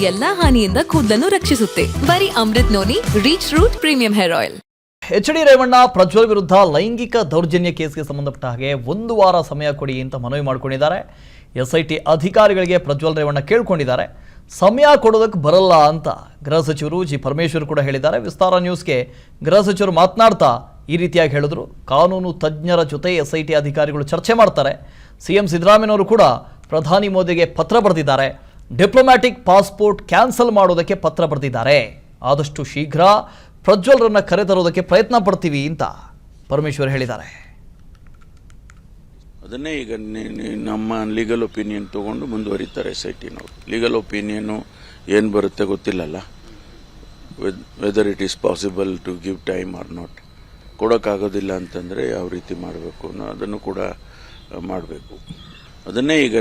ಎಲ್ಲಾ ಹಾನಿಯಿಂದ ಕೂದಲನ್ನು ರಕ್ಷಿಸುತ್ತೆ. ಬರೀ Amrut noni reach root premium hair oil. H D. Revanna Prajwal ವಿರುದ್ಧ ಲೈಂಗಿಕ ದೌರ್ಜನ್ಯ ಕೇಸ್ಗೆ ಸಂಬಂಧಪಟ್ಟ ಹಾಗೆ 1 ವಾರ ಸಮಯ ಕೊಡಿ ಅಂತ ಮನವಿ ಮಾಡಿಕೊಂಡಿದ್ದಾರೆ. ಎಸ್ಐಟಿ ಅಧಿಕಾರಿಗಳಿಗೆ ಪ್ರಜ್ವಲ್ ರೇವಣ್ಣ ಕೇಳ್ಕೊಂಡಿದ್ದಾರೆ. ಸಮಯ ಕೊಡೋದಕ್ಕೆ ಬರಲ್ಲ ಅಂತ ಗೃಹ ಸಚಿವರು ಜಿ ಪರಮೇಶ್ವರ್ ಕೂಡ ಹೇಳಿದ್ದಾರೆ. ವಿಸ್ತಾರ ನ್ಯೂಸ್ಗೆ ಗೃಹ ಸಚಿವರು ಮಾತನಾಡ್ತಾ ಈ ರೀತಿಯಾಗಿ ಹೇಳಿದ್ರು. ಕಾನೂನು ತಜ್ಞರ ಜೊತೆ ಎಸ್ಐಟಿ ಅಧಿಕಾರಿಗಳು ಚರ್ಚೆ ಮಾಡ್ತಾರೆ. ಸಿಎಂ ಸಿದ್ದರಾಮಯ್ಯನವರು ಕೂಡ ಪ್ರಧಾನಿ ಮೋದಿಗೆ ಪತ್ರ ಬರೆದಿದ್ದಾರೆ. ಡಿಪ್ಲೊಮ್ಯಾಟಿಕ್ ಪಾಸ್ಪೋರ್ಟ್ ಕ್ಯಾನ್ಸಲ್ ಮಾಡೋದಕ್ಕೆ ಪತ್ರ ಬರೆದಿದ್ದಾರೆ. ಆದಷ್ಟು ಶೀಘ್ರ ಪ್ರಜ್ವಲ್ರನ್ನ ಕರೆತರೋದಕ್ಕೆ ಪ್ರಯತ್ನ ಪಡ್ತೀವಿ ಅಂತ ಪರಮೇಶ್ವರ್ ಹೇಳಿದ್ದಾರೆ. ಅದನ್ನೇ ಈಗ ನಮ್ಮ ಲೀಗಲ್ ಒಪಿನಿಯನ್ ತೊಗೊಂಡು ಮುಂದುವರಿತಾರೆ ಎಸ್ಐಟಿನವರು. ಲೀಗಲ್ ಒಪಿನಿಯನು ಏನು ಬರುತ್ತೆ ಗೊತ್ತಿಲ್ಲಲ್ಲ, whether it is possible to give time or not. ಕೊಡೋಕ್ಕಾಗೋದಿಲ್ಲ ಅಂತಂದರೆ ಯಾವ ರೀತಿ ಮಾಡಬೇಕು ಅದನ್ನು ಕೂಡ ಮಾಡಬೇಕು. ಅದನ್ನೇ ಈಗ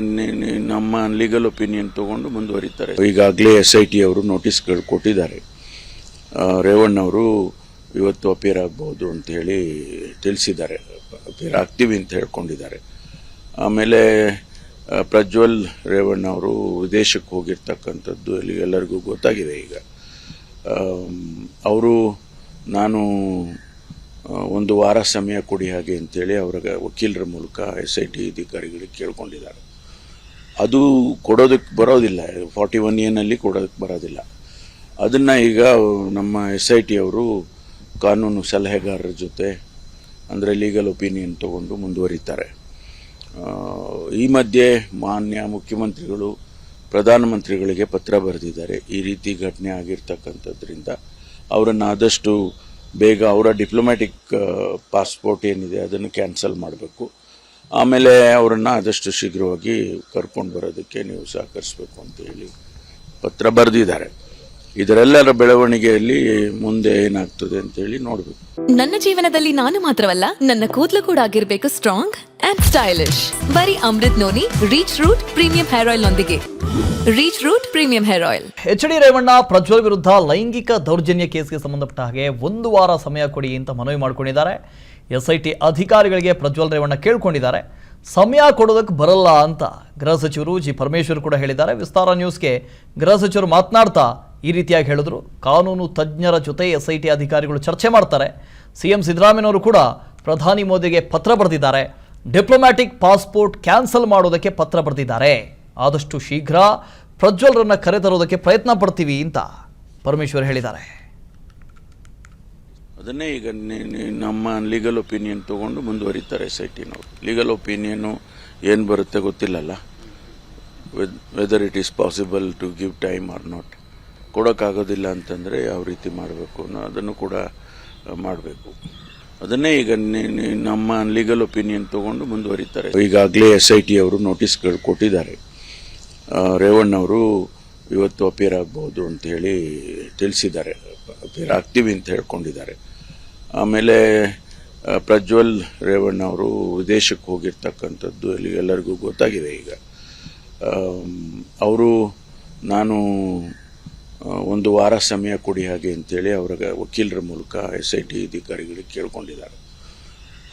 ನಮ್ಮ ಲೀಗಲ್ ಒಪಿನಿಯನ್ ತೊಗೊಂಡು ಮುಂದುವರಿತಾರೆ. ಈಗಾಗಲೇ ಎಸ್ಐಟಿ ಅವರು ನೋಟಿಸ್ಗಳು ಕೊಟ್ಟಿದ್ದಾರೆ. ರೇವಣ್ಣವರು ಇವತ್ತು ಅಪೇರ್ ಆಗ್ಬೋದು ಅಂತ ಹೇಳಿ ತಿಳಿಸಿದ್ದಾರೆ. ಅಪೇರ್ ಆಗ್ತೀವಿ ಅಂತ ಹೇಳ್ಕೊಂಡಿದ್ದಾರೆ. ಆಮೇಲೆ ಪ್ರಜ್ವಲ್ ರೇವಣ್ಣ ಅವರು ವಿದೇಶಕ್ಕೆ ಹೋಗಿರ್ತಕ್ಕಂಥದ್ದು ಎಲ್ಲರಿಗೂ ಗೊತ್ತಾಗಿದೆ. ಈಗ ಅವರು ನಾನು 1 ವಾರ ಸಮಯ ಕೊಡಿ ಹಾಗೆ ಅಂತೇಳಿ ಅವರ ವಕೀಲರ ಮೂಲಕ ಎಸ್ಐಟಿ ಅಧಿಕಾರಿಗಳಿಗೆ ಕೇಳ್ಕೊಂಡಿದ್ದಾರೆ. ಅದು ಕೊಡೋದಕ್ಕೆ ಬರೋದಿಲ್ಲ, 41A ಕೊಡೋದಕ್ಕೆ ಬರೋದಿಲ್ಲ. ಅದನ್ನು ಈಗ ನಮ್ಮ ಎಸ್ಐಟಿ ಅವರು ಕಾನೂನು ಸಲಹೆಗಾರರ ಜೊತೆ ಅಂದರೆ ಲೀಗಲ್ ಒಪಿನಿಯನ್ ತಗೊಂಡು ಮುಂದುವರಿತಾರೆ. ಈ ಮಧ್ಯೆ ಮಾನ್ಯ ಮುಖ್ಯಮಂತ್ರಿಗಳು ಪ್ರಧಾನಮಂತ್ರಿಗಳಿಗೆ ಪತ್ರ ಬರೆದಿದ್ದಾರೆ. ಈ ರೀತಿ ಘಟನೆ ಆಗಿರ್ತಕ್ಕಂಥದ್ರಿಂದ ಅವರನ್ನು ಆದಷ್ಟು ಬೇಗ ಅವರ ಡಿಪ್ಲೊಮ್ಯಾಟಿಕ್ ಪಾಸ್ಪೋರ್ಟ್ ಏನಿದೆ ಅದನ್ನು ಕ್ಯಾನ್ಸಲ್ ಮಾಡಬೇಕು. ಆಮೇಲೆ ಅವರನ್ನು ಆದಷ್ಟು ಶೀಘ್ರವಾಗಿ ಕರ್ಕೊಂಡು ಬರೋದಕ್ಕೆ ನೀವು ಸಹಕರಿಸಬೇಕು ಅಂತ ಹೇಳಿ ಪತ್ರ ಬರೆದಿದ್ದಾರೆ. ಇದರೆಲ್ಲರ ಬೆಳವಣಿಗೆಯಲ್ಲಿ ಮುಂದೆ ಏನಾಗ್ತದೆ ಅಂತ ಹೇಳಿ ನೋಡಬೇಕು. ನನ್ನ ಜೀವನದಲ್ಲಿ ನಾನು ಮಾತ್ರವಲ್ಲ, ನನ್ನ ಕೂದಲು ಕೂಡ ಆಗಿರ್ಬೇಕು ಸ್ಟ್ರಾಂಗ್ ಅಂಡ್ ಸ್ಟೈಲಿಶ್. ಬರೀ Amrut noni reach root premium hair oil ನೊಂದಿಗೆ. Reach root premium hair oil. H D. Revanna Prajwal ವಿರುದ್ಧ ಲೈಂಗಿಕ ದೌರ್ಜನ್ಯ ಕೇಸ್ಗೆ ಸಂಬಂಧಪಟ್ಟ ಹಾಗೆ 1 ವಾರ ಸಮಯ ಕೊಡಿ ಅಂತ ಮನವಿ ಮಾಡಿಕೊಂಡಿದ್ದಾರೆ. ಎಸ್ಐಟಿ ಅಧಿಕಾರಿಗಳಿಗೆ ಪ್ರಜ್ವಲ್ ರೇವಣ್ಣ ಕೇಳ್ಕೊಂಡಿದ್ದಾರೆ. ಸಮಯ ಕೊಡೋದಕ್ಕೆ ಬರಲ್ಲ ಅಂತ ಗೃಹ ಸಚಿವರು ಜಿ ಪರಮೇಶ್ವರ್ ಕೂಡ ಹೇಳಿದ್ದಾರೆ. ವಿಸ್ತಾರ ನ್ಯೂಸ್ಗೆ ಗೃಹ ಸಚಿವರು ಮಾತನಾಡ್ತಾ ಈ ರೀತಿಯಾಗಿ ಹೇಳಿದ್ರು. ಕಾನೂನು ತಜ್ಞರ ಜೊತೆ ಎಸ್ಐಟಿ ಅಧಿಕಾರಿಗಳು ಚರ್ಚೆ ಮಾಡ್ತಾರೆ. ಸಿಎಂ ಸಿದ್ದರಾಮಯ್ಯನವರು ಕೂಡ ಪ್ರಧಾನಿ ಮೋದಿಗೆ ಪತ್ರ ಬರೆದಿದ್ದಾರೆ. ಡಿಪ್ಲೊಮ್ಯಾಟಿಕ್ ಪಾಸ್ಪೋರ್ಟ್ ಕ್ಯಾನ್ಸಲ್ ಮಾಡೋದಕ್ಕೆ ಪತ್ರ ಬರೆದಿದ್ದಾರೆ. ಆದಷ್ಟು ಶೀಘ್ರ ಪ್ರಜ್ವಲ್ರನ್ನ ಕರೆತರೋದಕ್ಕೆ ಪ್ರಯತ್ನ ಪಡ್ತೀವಿ ಅಂತ ಪರಮೇಶ್ವರ್ ಹೇಳಿದ್ದಾರೆ. ಅದನ್ನೇ ಈಗ ನಮ್ಮ ಲೀಗಲ್ ಒಪಿನಿಯನ್ ತೊಗೊಂಡು ಮುಂದುವರಿತಾರೆ ಎಸ್ಐಟಿನವರು. ಲೀಗಲ್ ಒಪಿನಿಯನು ಏನು ಬರುತ್ತೆ ಗೊತ್ತಿಲ್ಲಲ್ಲ, whether it is possible to give time or not. ಕೊಡೋಕ್ಕಾಗೋದಿಲ್ಲ ಅಂತಂದರೆ ಯಾವ ರೀತಿ ಮಾಡಬೇಕು ಅದನ್ನು ಕೂಡ ಮಾಡಬೇಕು. ಅದನ್ನೇ ಈಗ ನಮ್ಮ ಲೀಗಲ್ ಒಪಿನಿಯನ್ ತೊಗೊಂಡು ಮುಂದುವರಿತಾರೆ. ಈಗಾಗಲೇ ಎಸ್ಐಟಿ ಅವರು ನೋಟಿಸ್ಗಳು ಕೊಟ್ಟಿದ್ದಾರೆ. ರೇವಣ್ಣವರು ಇವತ್ತು ಅಪೇರ್ ಆಗ್ಬೋದು ಅಂತ ಹೇಳಿ ತಿಳಿಸಿದ್ದಾರೆ. ಅಪೇರ್ ಆಗ್ತೀವಿ ಅಂತ ಹೇಳ್ಕೊಂಡಿದ್ದಾರೆ. ಆಮೇಲೆ ಪ್ರಜ್ವಲ್ ರೇವಣ್ಣ ಅವರು ವಿದೇಶಕ್ಕೆ ಹೋಗಿರ್ತಕ್ಕಂಥದ್ದು ಎಲ್ಲರಿಗೂ ಗೊತ್ತಾಗಿದೆ. ಈಗ ಅವರು ನಾನು 1 ವಾರ ಸಮಯ ಕೊಡಿ ಹಾಗೆ ಅಂತೇಳಿ ಅವರ ವಕೀಲರ ಮೂಲಕ ಎಸ್ಐಟಿ ಅಧಿಕಾರಿಗಳಿಗೆ ಕೇಳ್ಕೊಂಡಿದ್ದಾರೆ.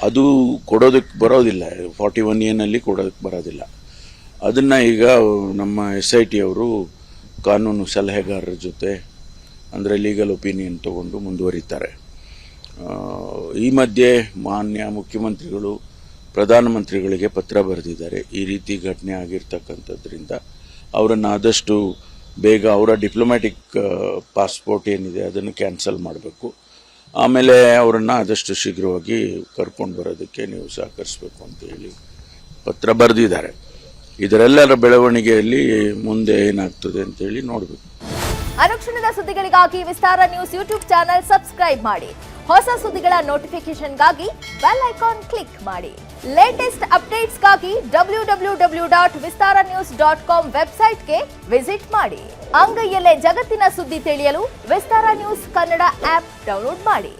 ಅದು ಕೊಡೋದಕ್ಕೆ ಬರೋದಿಲ್ಲ, 41A ಕೊಡೋದಕ್ಕೆ ಬರೋದಿಲ್ಲ. ಅದನ್ನು ಈಗ ನಮ್ಮ ಎಸ್ಐಟಿ ಅವರು ಕಾನೂನು ಸಲಹೆಗಾರರ ಜೊತೆ ಅಂದರೆ ಲೀಗಲ್ ಒಪಿನಿಯನ್ ತಗೊಂಡು ಮುಂದುವರಿತಾರೆ. ಈ ಮಧ್ಯೆ ಮಾನ್ಯ ಮುಖ್ಯಮಂತ್ರಿಗಳು ಪ್ರಧಾನಮಂತ್ರಿಗಳಿಗೆ ಪತ್ರ ಬರೆದಿದ್ದಾರೆ. ಈ ರೀತಿ ಘಟನೆ ಆಗಿರ್ತಕ್ಕಂಥದ್ರಿಂದ ಅವರನ್ನು ಆದಷ್ಟು ಬೇಗ ಅವರ ಡಿಪ್ಲೊಮ್ಯಾಟಿಕ್ ಪಾಸ್ಪೋರ್ಟ್ ಏನಿದೆ ಅದನ್ನು ಕ್ಯಾನ್ಸಲ್ ಮಾಡಬೇಕು. ಆಮೇಲೆ ಅವರನ್ನು ಆದಷ್ಟು ಶೀಘ್ರವಾಗಿ ಕರ್ಕೊಂಡು ಬರೋದಕ್ಕೆ ನೀವು ಸಹಕರಿಸಬೇಕು ಅಂತ ಹೇಳಿ ಪತ್ರ ಬರೆದಿದ್ದಾರೆ. ಇದರೆಲ್ಲರ ಬೆಳವಣಿಗೆಯಲ್ಲಿ ಮುಂದೆ ಏನಾಗ್ತದೆ ಅಂತ ಹೇಳಿ ನೋಡಬೇಕು. ಅನುಕ್ಷಣದ ಸುದ್ದಿಗಳಿಗಾಗಿ ವಿಸ್ತಾರ ನ್ಯೂಸ್ ಯೂಟ್ಯೂಬ್ ಚಾನೆಲ್ ಸಬ್ಸ್ಕ್ರೈಬ್ ಮಾಡಿ. ಹೊಸ ಸುದ್ದಿಗಳ ನೋಟಿಫಿಕೇಶನ್ಗಾಗಿ ಬೆಲ್ ಐಕಾನ್ ಕ್ಲಿಕ್ ಮಾಡಿ. ಲೇಟೆಸ್ಟ್ ಅಪ್ಡೇಟ್ಸ್ಗಾಗಿ www.vistaranews.com ವೆಬ್ಸೈಟ್ಗೆ ವಿಸಿಟ್ ಮಾಡಿ. ಅಂಗೈಯಲ್ಲೇ ಜಗತ್ತಿನ ಸುದ್ದಿ ತಿಳಿಯಲು ವಿಸ್ತಾರ ನ್ಯೂಸ್ ಕನ್ನಡ ಆಪ್ ಡೌನ್ಲೋಡ್ ಮಾಡಿ.